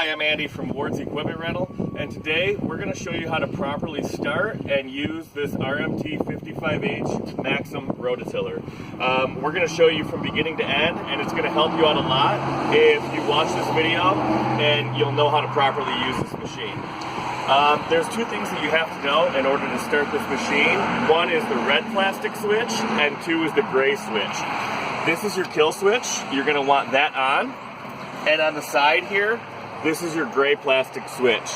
Hi, I'm Andy from Ward's Equipment Rental, and today we're going to show you how to properly start and use this RMT 55H Maxim Rototiller. We're going to show you from beginning to end, and it's going to help you out a lot if you watch this video, and you'll know how to properly use this machine. There's two things that you have to know in order to start this machine. One is the red plastic switch, and two is the gray switch. This is your kill switch. You're going to want that on. And on the side here, this is your gray plastic switch.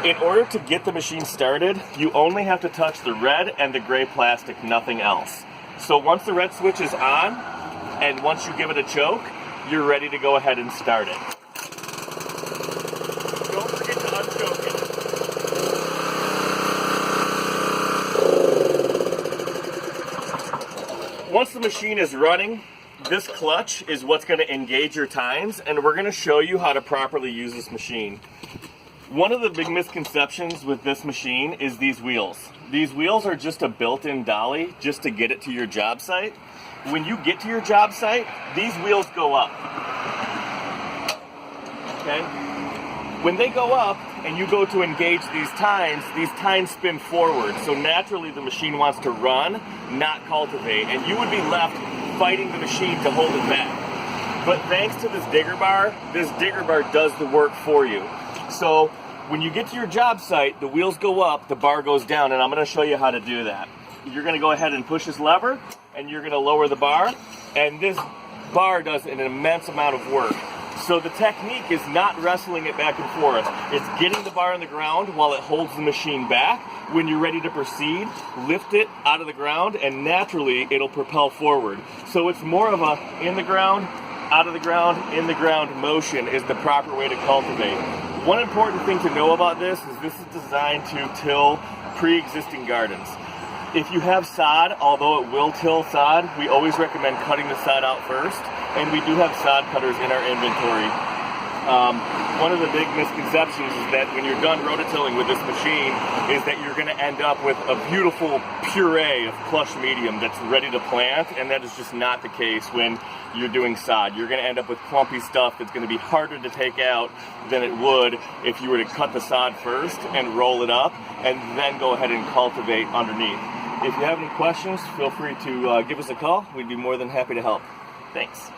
In order to get the machine started, you only have to touch the red and the gray plastic, nothing else. So once the red switch is on, and once you give it a choke, you're ready to go ahead and start it. Don't forget to unchoke it. Once the machine is running, this clutch is what's going to engage your tines, and we're going to show you how to properly use this machine. One of the big misconceptions with this machine is these wheels. These wheels are just a built-in dolly just to get it to your job site. When you get to your job site, these wheels go up. Okay? When they go up and you go to engage these tines spin forward. So naturally the machine wants to run, not cultivate, and you would be left fighting the machine to hold it back. But thanks to this digger bar does the work for you. So when you get to your job site, the wheels go up, the bar goes down, and I'm going to show you how to do that. You're going to go ahead and push this lever, and you're going to lower the bar, and this bar does an immense amount of work. So the technique is not wrestling it back and forth. It's getting the bar on the ground while it holds the machine back. When you're ready to proceed, lift it out of the ground, and naturally it'll propel forward. So it's more of a in the ground, out of the ground, in the ground motion is the proper way to cultivate. One important thing to know about this is designed to till pre-existing gardens. If you have sod, although it will till sod, we always recommend cutting the sod out first, and we do have sod cutters in our inventory. One of the big misconceptions is that when you're done rototilling with this machine is that you're going to end up with a beautiful puree of plush medium that's ready to plant, and that is just not the case when you're doing sod. You're going to end up with clumpy stuff that's going to be harder to take out than it would if you were to cut the sod first and roll it up and then go ahead and cultivate underneath. If you have any questions, feel free to give us a call. We'd be more than happy to help. Thanks.